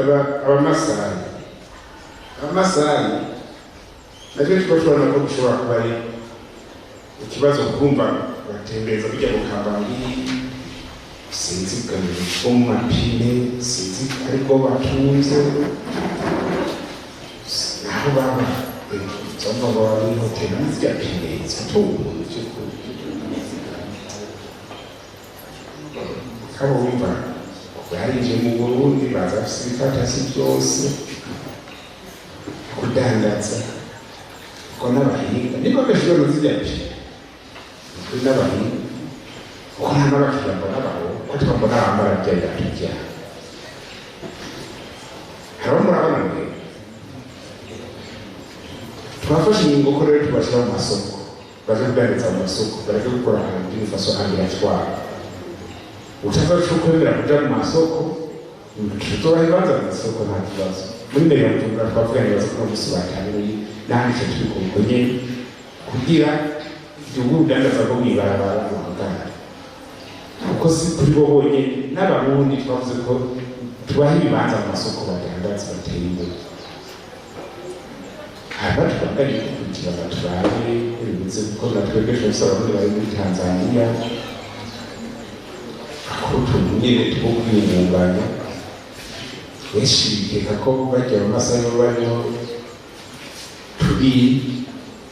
Massai. Massai nacyo twashobora ko bishobora kuba ari ikibazo kumva batembeza bijya mu kabari sinzi bwo mu mapine sinzi ariko batunze naho baba cyangwa bari hoteli zijya pine zitunga kabo bumva barije mu Burundi baza gufata si byose kudandaza ko n'abahinga niba bashobora kuzijya pine kuri n'abahinga ko n'abakiriya mbona babo ko twabona bambara byenda tujya haba murabona mwe twafashe ingingo ko rero tubashyira mu masoko baje kudandaza mu masoko bareke gukora ahantu by'imifaso ambiratoire utaza kwemera kuja mu masoko tuzoba ibanza mu masoko nta kibazo muri mbere ya Bujumbura twavuga neza ko musi batangiye n'ahandi turi kumwe kugira igihugu dandaza ko mwibarabara mu Rwanda kuko si kuri bo bonyine n'abarundi twavuze ko tubaha ibibanza mu masoko badandaza bateye imbere haba twagariye kugira ngo turabe bivuze ko natwebwe twese abarundi bari muri Tanzania utuntu nyine two kwiyungunganya benshi bikeka ko bajya mu Massai barimo turi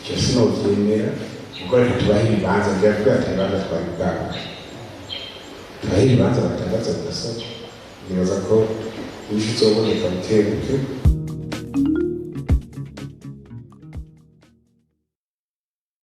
icyo sinovyemera kuko reka tubahe ibibanza byavuga ati ibibanza twari bwabo tubahe ibibanza batangaza mu gasoko nibaza ko ibyo uzoboneka buke buke